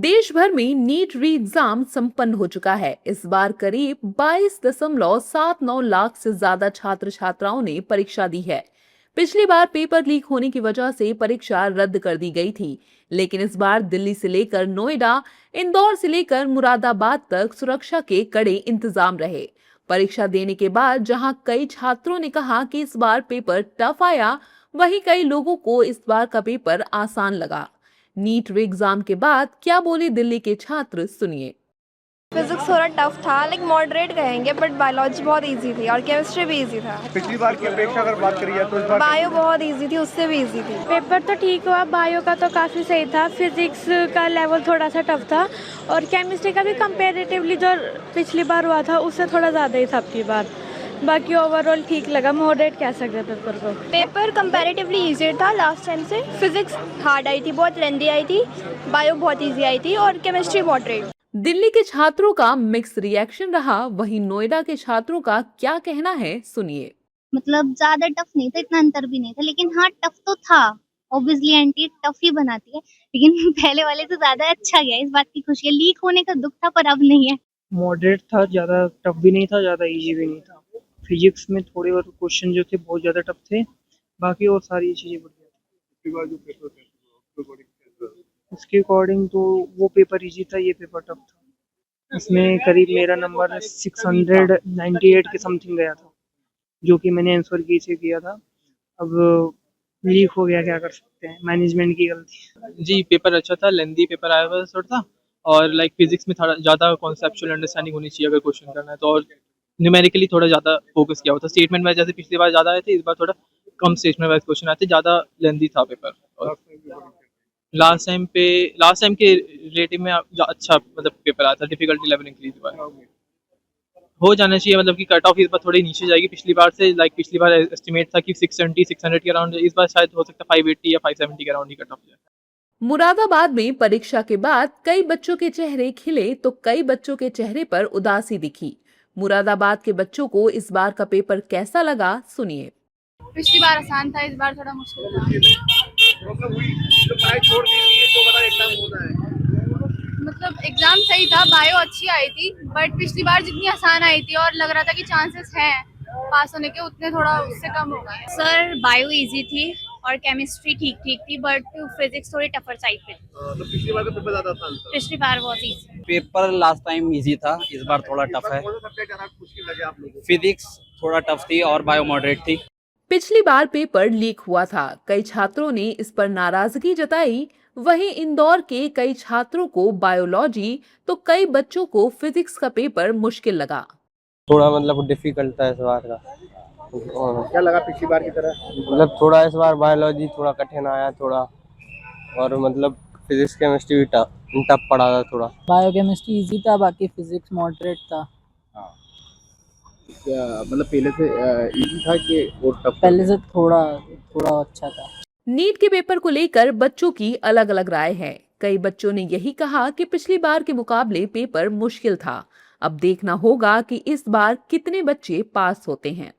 देश भर में नीट री एग्जाम संपन्न हो चुका है। इस बार करीब 22.79 लाख से ज्यादा छात्र छात्राओं ने परीक्षा दी है। पिछली बार पेपर लीक होने की वजह से परीक्षा रद्द कर दी गई थी, लेकिन इस बार दिल्ली से लेकर नोएडा, इंदौर से लेकर मुरादाबाद तक सुरक्षा के कड़े इंतजाम रहे। परीक्षा देने के बाद जहां कई छात्रों ने कहा कि इस बार पेपर टफ आया, वहीं कई लोगों को इस बार का पेपर आसान लगा। नीट री एग्जाम के बाद क्या बोले दिल्ली के छात्र, सुनिए। फिजिक्स थोड़ा टफ था, लाइक मॉडरेट कहेंगे, बट बायोलॉजी बहुत इजी थी और केमिस्ट्री भी इजी था। पिछली बार की अपेक्षा अगर बात करी जाए तो इस बार बायो बहुत इजी थी, उससे भी इजी थी। पेपर तो ठीक हुआ, बायो का तो काफ़ी सही था, फिजिक्स का लेवल थोड़ा सा टफ था और केमिस्ट्री का भी कंपेरेटिवली जो पिछली बार हुआ था उससे थोड़ा ज़्यादा ही था अपनी बार। बाकी ओवरऑल ठीक लगा, मॉडरेट कह सकते हैं पेपर को। पेपर कंपैरेटिवली इजी था लास्ट टाइम से। फिजिक्स हार्ड आई थी, बहुत लेंदी आई थी, बायो बहुत इजी आई थी और केमिस्ट्री मॉडरेट। दिल्ली के छात्रों का मिक्स रिएक्शन रहा, वहीं नोएडा के छात्रों का क्या कहना है, सुनिए। मतलब ज्यादा टफ नहीं था, इतना अंतर भी नहीं था, लेकिन हाँ टफ तो था। ऑब्वियसली एंटी टफ ही बनाती है, लेकिन पहले वाले से ज्यादा अच्छा गया, इस बात की खुशी है। लीक होने का दुख था पर अब नहीं है। मॉडरेट था, ज़्यादा टफ भी नहीं था, ज़्यादा इजी भी नहीं था। फिजिक्स में थोड़े बहुत क्वेश्चन जो थे बहुत ज़्यादा टफ थे, बाकी और सारी चीज़ें बढ़िया थी। पिछली बार जो पेपर थे उसके अकॉर्डिंग कैसा था? उसके अकॉर्डिंग तो वो पेपर इजी था, ये पेपर टफ था। इसमें करीब मेरा नंबर 698 के समथिंग गया था, जो कि मैंने आंसर की से किया था। अब लीक हो गया, क्या कर सकते हैं, मैनेजमेंट की गलती। जी, पेपर अच्छा था, लेंदी पेपर आया हुआ थोड़ा था और लाइक फिजिक्स में थोड़ा ज़्यादा कॉन्सेप्चुअल अंडरस्टैंडिंग होनी चाहिए अगर क्वेश्चन करना है तो, और न्यूमेरिकली थोड़ा ज़्यादा फोकस किया हुआ था। स्टेटमेंट वाइज जैसे पिछली बार ज़्यादा आए थे, इस बार थोड़ा कम स्टेटमेंट वाइज क्वेश्चन आए थे, ज़्यादा लेंदी था पेपर। और लास्ट टाइम के रिलेटिव में अच्छा मतलब पेपर आया था, डिफिकल्टी लेवल इंक्रीज हुआ है। हो जाना चाहिए, मतलब कि कट ऑफ इस बार थोड़ी नीचे जाएगी पिछली बार से। लाइक पिछली बार एस्टिमेट था कि 670 600 के अराउंड, इस बार शायद हो सकता है 580 या 570 के अराउंड ही कट ऑफ जाए। मुरादाबाद में परीक्षा के बाद कई बच्चों के चेहरे खिले तो कई बच्चों के चेहरे पर उदासी दिखी। मुरादाबाद के बच्चों को इस बार का पेपर कैसा लगा, सुनिए। पिछली बार आसान था, इस बार थोड़ा मुश्किल था। मतलब हुई जो पढ़ाई छोड़ दी थी तो बड़ा एग्जाम होना है। मतलब एग्जाम सही था, बायो अच्छी आई थी, बट पिछली बार जितनी आसान आई थी और लग रहा था कि चांसेस हैं पास होने के, उतने थोड़ा उससे कम हो गए। सर बायो इजी थी और केमिस्ट्री ठीक ठीक थी, बट फिजिक्स थोड़ी टफर साइड पे। तो पिछली बार का पेपर ज्यादा आसान था। पिछली बार बहुत easy. Paper last time easy था, इस बार थोड़ा इस टफ बार है। कौन सा सब्जेक्ट ज्यादा मुश्किल लगे आप लोगों को? फिजिक्स थोड़ा टफ थी और बायो मॉडरेट थी। पिछली बार पेपर लीक हुआ था, कई छात्रों ने इस पर नाराजगी जताई। वहीं इंदौर के कई छात्रों को बायोलॉजी तो कई बच्चों को फिजिक्स का पेपर मुश्किल लगा। थोड़ा मतलब डिफिकल्ट था इस बार का। क्या लगा पिछली बार की तरह? मतलब थोड़ा इस बार बायोलॉजी थोड़ा कठिन आया थोड़ा, और मतलब फिजिक्स केमिस्ट्री भी टफ पड़ा था थोड़ा। बायो केमिस्ट्री इजी था, बाकी फिजिक्स मॉडरेट था। मतलब पहले से इजी था कि और टफ? पहले से थोड़ा थोड़ा अच्छा था। नीट के पेपर को लेकर बच्चों की अलग अलग राय है। कई बच्चों ने यही कहा कि पिछली बार के मुकाबले पेपर मुश्किल था। अब देखना होगा कि इस बार कितने बच्चे पास होते हैं।